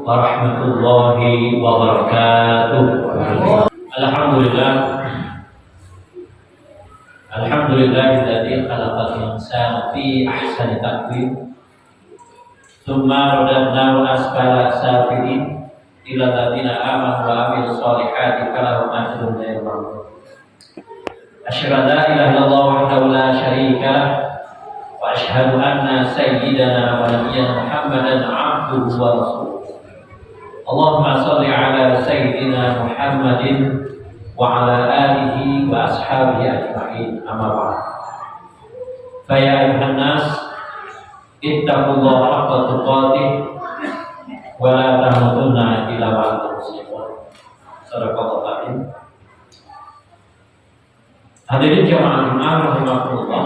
warahmatullahi wabarakatuh. Alhamdulillah. Alhamdulillahilladzi khalaqal insana fi ahsani taqwim. Tsumma radadnahu asfala safilin ila alladziina aamanu wa 'amilus shalihaati falahum ajrun ghairu mamnun. Asyhadu an la ilaha illallah wahdahu la syarika lah wa asyhadu anna sayyidana wa nabiyyana Muhammadan 'abduhu wa rasuluh. Allahumma shalli ala sayyidina Muhammadin wa ala alihi wa ashabihi ajma'in, amma ba'd. Fa ya ayuhan nas ittaqullaha haqqa tuqatih wa la tamutunna illa wa antum muslimun. Shadaqallahu azim. Hadirin jamaah Jumat rahimakumullah.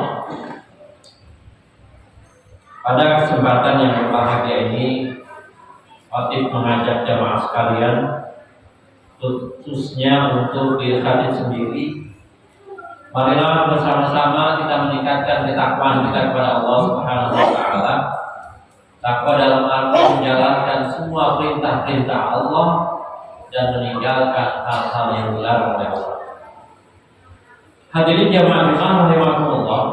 Pada kesempatan yang berbahagia ini, Khatib mengajak jamaah sekalian, khususnya untuk diri Khatib sendiri, marilah bersama-sama kita meningkatkan ketakwaan kita kepada Allah Subhanahu wa taala. Takwa dalam arti menjalankan semua perintah-perintah Allah dan meninggalkan hal-hal yang dilarang oleh Allah. Hadirin jamaah rahimakumullah.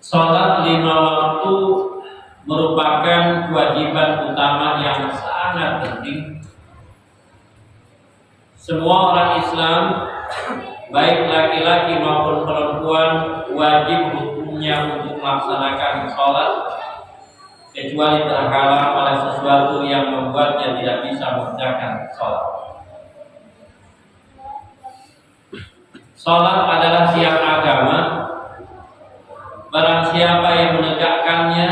Salat 5 waktu merupakan kewajiban utama yang sangat penting. Semua orang Islam, baik laki-laki maupun perempuan, wajib hukumnya untuk melaksanakan sholat, kecuali terhalang oleh sesuatu yang membuatnya tidak bisa mengerjakan sholat. Sholat adalah tiang agama. Barang siapa yang menegakkannya,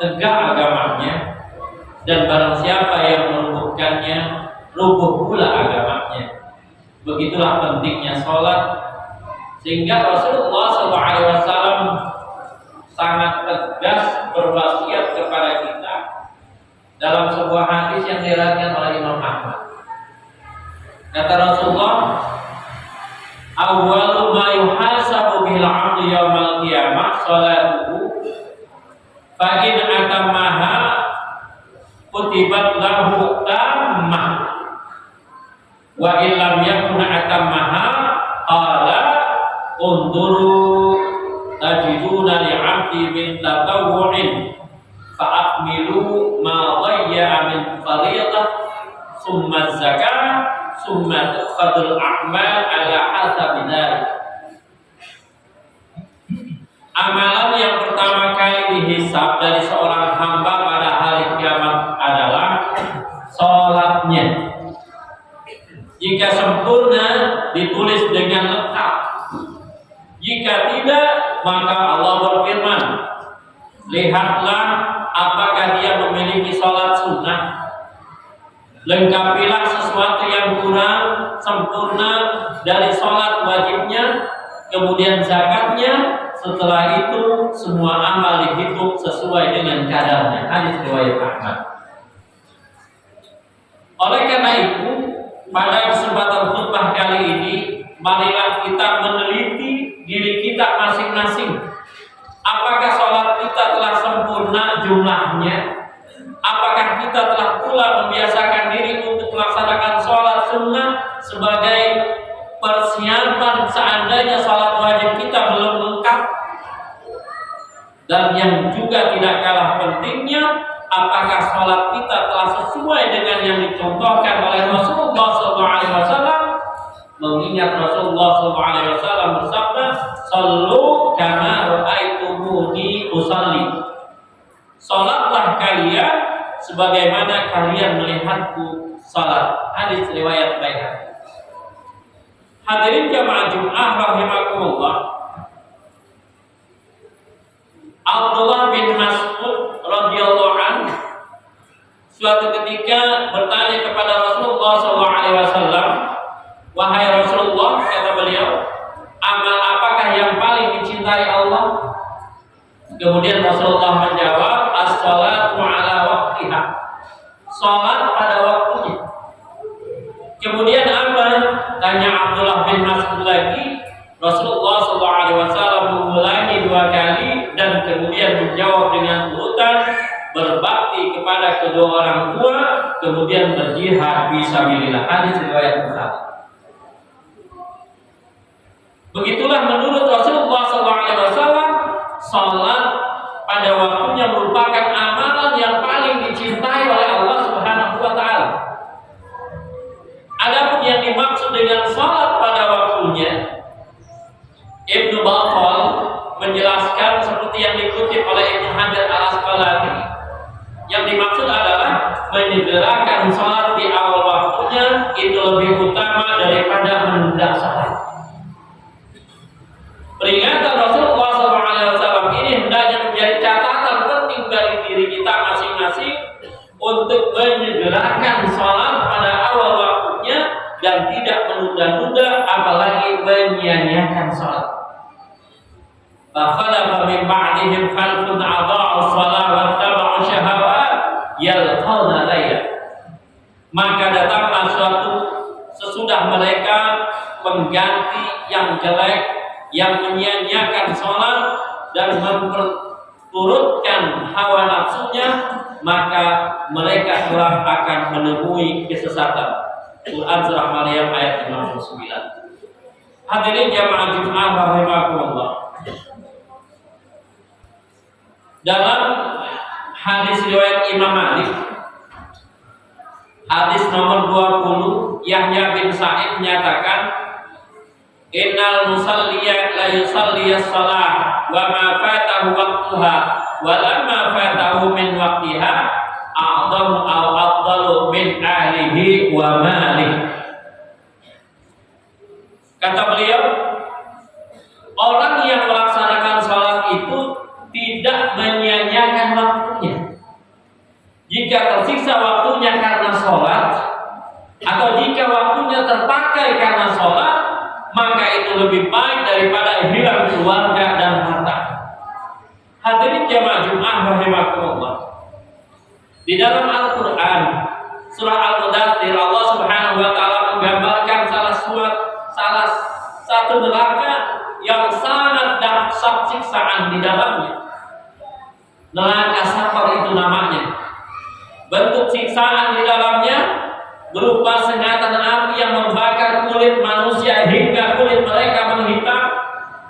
tegak agamanya, dan barang siapa yang merubuhkannya, rubuh pula agamanya. Begitulah pentingnya sholat, sehingga Rasulullah SAW sangat tegas berwasiat kepada kita dalam sebuah hadis yang diriwayatkan oleh Imam Ahmad. Kata Rasulullah, awwalu ma yuhasabu bil 'abdi yaumal qiyamah sholatuhu fa in atammaha kutibat lahu tammah wa in lam yakun atammaha qala unduru tajiduna li 'abdi min tatawwu'in fa akmilu ma dhayya min fardhah summa zakah summa tuqadul a'mal ala hasabi dzalik. Amalan yang pertama kali dihisab dari seorang hamba pada hari kiamat adalah sholatnya. Jika sempurna, ditulis dengan lengkap. Jika tidak, maka Allah berfirman, lihatlah apakah dia memiliki sholat sunnah. Lengkapilah sesuatu yang kurang sempurna dari sholat wajibnya, kemudian zakatnya. Setelah itu semua amal dihitung sesuai dengan kadarnya. Hadis riwayat Ahmad. Oleh karena itu, pada kesempatan khutbah kali ini, marilah kita meneliti diri kita masing-masing. Apakah sholat kita telah sempurna jumlahnya? Apakah kita telah pula membiasakan diri untuk melaksanakan sholat sunnah sebagai persiapan seandainya sholat wajib kita belum lengkap? Dan yang juga tidak kalah pentingnya, apakah sholat kita telah sesuai dengan yang dicontohkan oleh Rasulullah SAW? Mengingat Rasulullah SAW bersabda, "Shallu kama ra'aitumuni usalli." Sholatlah kalian sebagaimana kalian melihatku salat. Hadis riwayat Baihaqi. Hadirin jamaah Jumat rahimakumullah. Abdullah bin Mas'ud radhiyallahu anhu suatu ketika bertanya kepada Rasulullah SAW, "Wahai Rasulullah," kata beliau, "amal apakah yang paling dicintai Allah?" Kemudian Rasulullah menjawab, "As-shalatu ala waqtiha." Salat pada waktunya. Kemudian apa? Tanya Abdullah bin Mas'ud lagi. Rasulullah SAW mengulangi 2 kali dan kemudian menjawab dengan urutan berbakti kepada kedua orang tua, kemudian berjihad fisabilillah. Hadis riwayat Bukhari. Begitulah menurut Rasulullah SAW, salat pada waktunya merupakan amalan yang paling dicintai oleh Allah Subhanahu wa taala. Adapun yang dimaksud dengan salat pada waktunya, Ibnu Battal menjelaskan seperti yang dikutip oleh Ibnu Hajar Al-Asqalani, yang dimaksud adalah menyegerakan salat di awal waktunya itu lebih utama daripada menunda salat. Peringatan Rasulullah SAW ini hendaknya menjadi catatan penting bagi diri kita masing-masing untuk menyegerakan salat pada awal waktunya dan tidak menunda-nunda, apalagi menyia-nyiakan salat. Fakhalafa min ba'dihim khalfun adaa'u shalah wattaba'u syahawat yalqawna ghayya. Maka datanglah suatu sesudah mereka mengganti yang jelek, yang menyia-nyiakan salat dan memperturutkan hawa nafsunya, maka mereka telah akan menemui kesesatan. Quran surah Maryam ayat 59. Hadirin jamaah Jumat rahimakumullah. Dalam hadis riwayat Imam Malik, hadis nomor 20, Yahya bin Sa'id menyatakan, innal musalliya la yusalli as-salah wa ma fatahu waqtuha wa lamma fatahu min waqtiha a'dhamu aw afdalu min ahlihi wa malih. Kata beliau, orang yang melaksanakan salat itu tidak menyia-nyiakan waktunya. Jika tersiksa waktunya karena salat, atau jika waktunya terpakai karena salat, maka itu lebih baik daripada hilang keluarga dan harta. Hadirin jamaah Jumat rahimakumullah. Di dalam Al-Quran surah Al-Mudaththir, Allah Subhanahu wa taala menggambarkan salah satu neraka yang sangat dahsyat siksaan di dalamnya. Neraka Saqar itu namanya. Bentuk siksaan di dalamnya berupa sengatan api yang membakar kulit manusia hingga kulit mereka menghitam.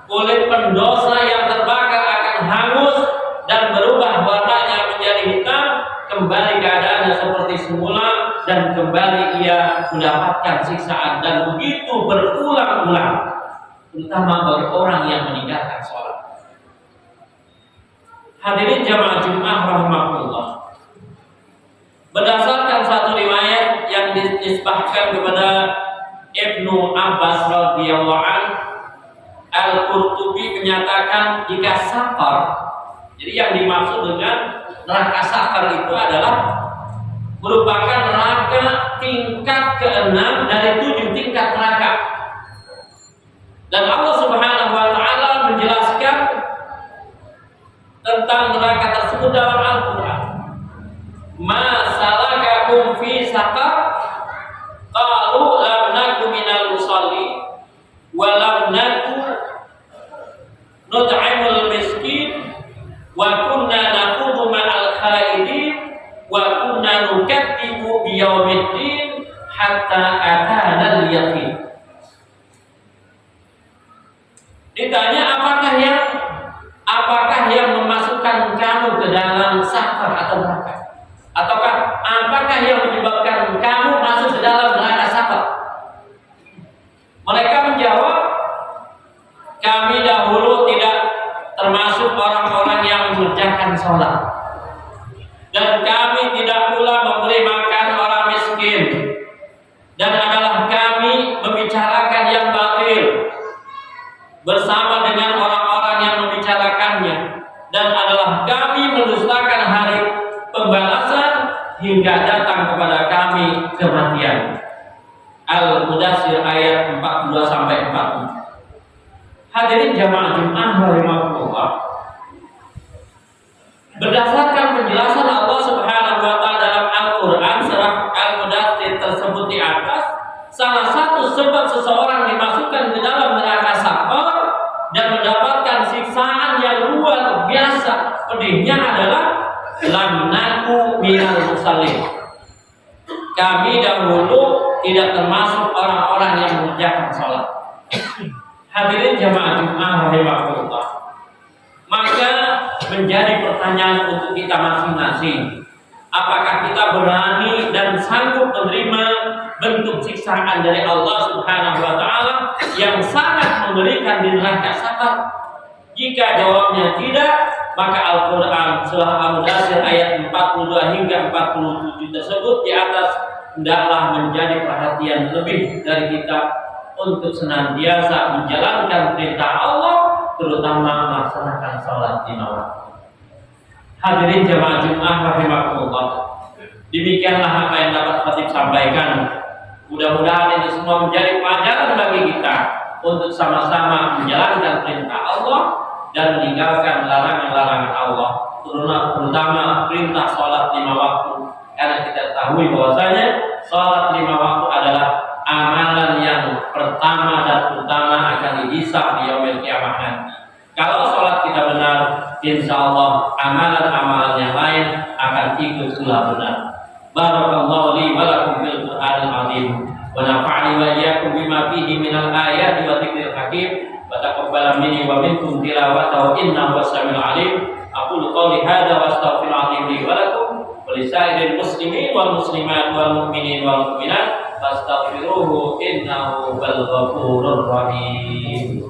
Kulit pendosa yang terbakar akan hangus dan berubah warnanya menjadi hitam, kembali keadaannya seperti semula, dan kembali ia mendapatkan siksaan, dan begitu berulang-ulang, terutama bagi orang yang meninggalkan sholat. Hadirin jamaah Jumat rahimakumullah. Berdasarkan satu riwayat yang dinisbahkan kepada Ibnu Abbas radhiyallahu anhu, Al-Qurtubi menyatakan jika Saqar, jadi yang dimaksud dengan neraka Saqar itu adalah merupakan neraka tingkat ke-6 dari 7 tingkat neraka. Dan Allah Subhanahu wa taala menjelaskan tentang neraka tersebut dalam Al-Qur'an. Ma salakakum fi saqar? Qalu lam naku minal musallin wa lam naku nut'imul miskin wa kunna naqudu ma'al khaidin wa kunna nukadzibu biyaumiddin hatta atana al-yaqin. Ditanya apakah yang memasukkan kamu ke dalam saqar atau neraka? Ataukah apakah yang menyebabkan kamu masuk ke dalam neraka saqar? Mereka menjawab, kami dahulu tidak termasuk orang-orang yang mengerjakan sholat, dan kami tidak pula memberi makan orang miskin, dan adalah kami membicarakan yang batil bersama dengan orang-orang yang membicarakannya, dan adalah kami mendustakan hari pembalasan hingga datang kepada kami kematian. Al-Mudaththir ayat 42-44. Hadirin jamaah Jumat rahimakumullah. Berdasarkan penjelasan Allah Subhanahu wa taala dalam Al-Qur'an surah Al-Mudaththir tersebut di atas, salah satu sebab seseorang dimasukkan ke dalam neraka Saqar dan mendapatkan siksaan yang luar biasa pedihnya adalah lamna minal musallin. Kami dahulu tidak termasuk orang-orang yang mengerjakan sholat. Hadirin jamaah Jumat rahimakumullah. Maka menjadi pertanyaan untuk kita masing-masing. Apakah kita berani dan sanggup menerima bentuk siksaan dari Allah Subhanahu wa taala yang sangat mengerikan di neraka Saqar? Jika jawabnya tidak, maka Al-Qur'an surah Al-Mudaththir ayat 42 hingga 47 tersebut di atas hendaklah menjadi perhatian lebih dari kita untuk senantiasa menjalankan perintah Allah, terutama melaksanakan sholat lima waktu. Hadirin jamaah Jumat rahimakumullah. Demikianlah apa yang dapat khatib sampaikan. Mudah-mudahan ini semua menjadi pelajaran bagi kita untuk sama-sama menjalankan perintah Allah dan meninggalkan larangan-larangan Allah, terutama perintah sholat lima waktu. Karena kita ketahui bahwasanya sholat lima waktu adalah amalan yang pertama dan utama akan dihisab di yaumil qiyamah nanti. Kalau sholat kita benar, insya Allah amalan-amalan yang lain akan ikut pula benar. Barakallahu li wa lakum fil Qur'anil azim wa nafa'ani wa iyyakum bima fihi minal ayati wa dzikril hakim wa taqabbal minni wa minkum tilawatahu innahu was-sami'ul alim. Aqulu qawli hadza wa astaghfirullaha li wa lakum wa lisairil muslimin wal muslimat wal mu'minin wal mu'minat fastaghfiruhu innahu wal ghafurur rahim.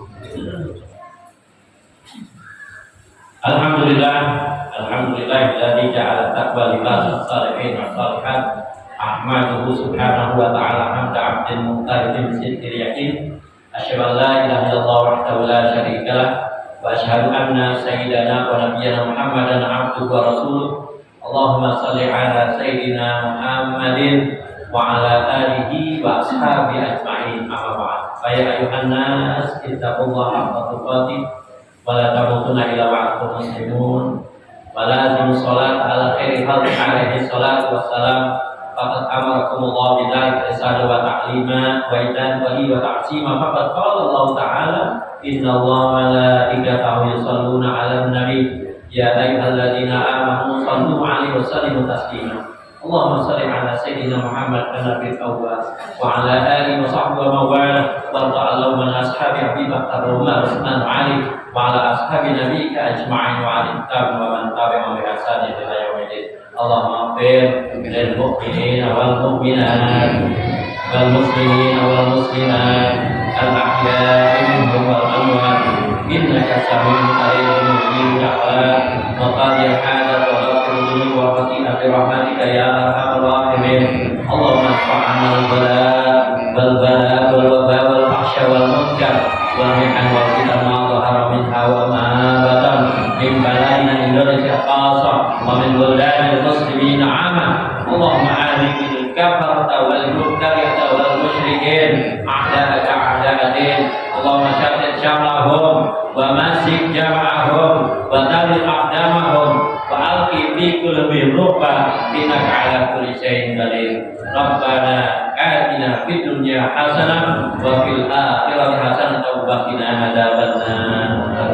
Alhamdulillah, alladzi ja'ala taqwa libasas salihin wa salihat. Ahmaduhu subhanahu wa ta'ala hamda 'abdin muqtarrin bisidqil yaqin. Asyhadu an la ilaha illallah wahdahu la syarika lah wa asyhadu anna sayyidana wa nabiyyana Muhammadan 'abduhu wa rasuluh. Allahumma shalli 'ala sayyidina Muhammadin wa 'ala alihi wa ashabihi ajma'in. Amma ba'd. Fa ya ayyuhan nas ittaqullaha haqqa tuqatih wala tamutunna illa wa antum muslimun wa lazimu sholat ala khairi khalqi alaihi salatu wassalam. Faqad amarakumullah bidzalika risala wa ta'lima wa idan wa ta'zima. Faqad qala Allah ta'ala innallaha malaikatahu yusholluna 'alan nabi ya ayyuhalladzina amanu shallu 'alaihi wa sallimu taslima. Allahumma shalli 'ala sayyidina Muhammad an-nabiyil awwal wa 'ala alihi wa sahbihi wa mawala wa ta'allahu min ashabi habibika Umar Utsman Ali wa 'ala ashabi nabiyyika ajma'in wa 'ala tabi'in wa man tabi'ahum bi ihsan ila yaumil. Allahumma ighfir lil mu'minina wal mu'minat wal muslimina wal muslimat al ahya'i minhum wal amwat innaka sami'un qaribun mujibud da'wat wa qadil hadat wa ghafir dhunub wa khati'at rahmatika ya arhamar rahimin. Allahumma fa'alna al-bala wal bala wal waba wal fahsya wal munkar wal mihan wal fitan ma dhahara minha wa ma batan min balaina Indonesia khassa wa min buldanil muslimin 'amma. Allahumma ahlil kafarata wal mubtadi'ata wal musyrikin a'da'aka a'da'adin. Allahumma syaddid syamlahum wa masik jam'ahum wa tabil aqdamahum wa alqi fi qulubihim ruqba innaka 'ala kulli syai'in qadir. Rabbana atina fid dunya hasanah wa fil akhirati hasanah wa qina adzabannar.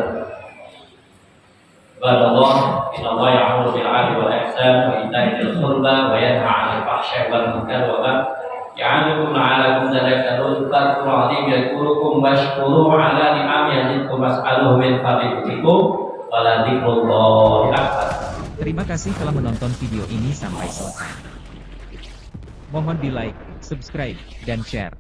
Wallah innallaha ya'muru bil 'adli wal ihsan wa ita'i dzil qurba wa yanha 'anil fahsya'i wal munkar wa baghi ya'idhukum la'allakum tadhakkarun. Fadhkurul 'azim yadhkurukum washkuru 'ala ni'amihi yazidkum was'aluhu min fadlihi wa la dzikrullahi akbar. Terima kasih telah menonton video ini sampai selesai. Mohon di like, subscribe, dan share.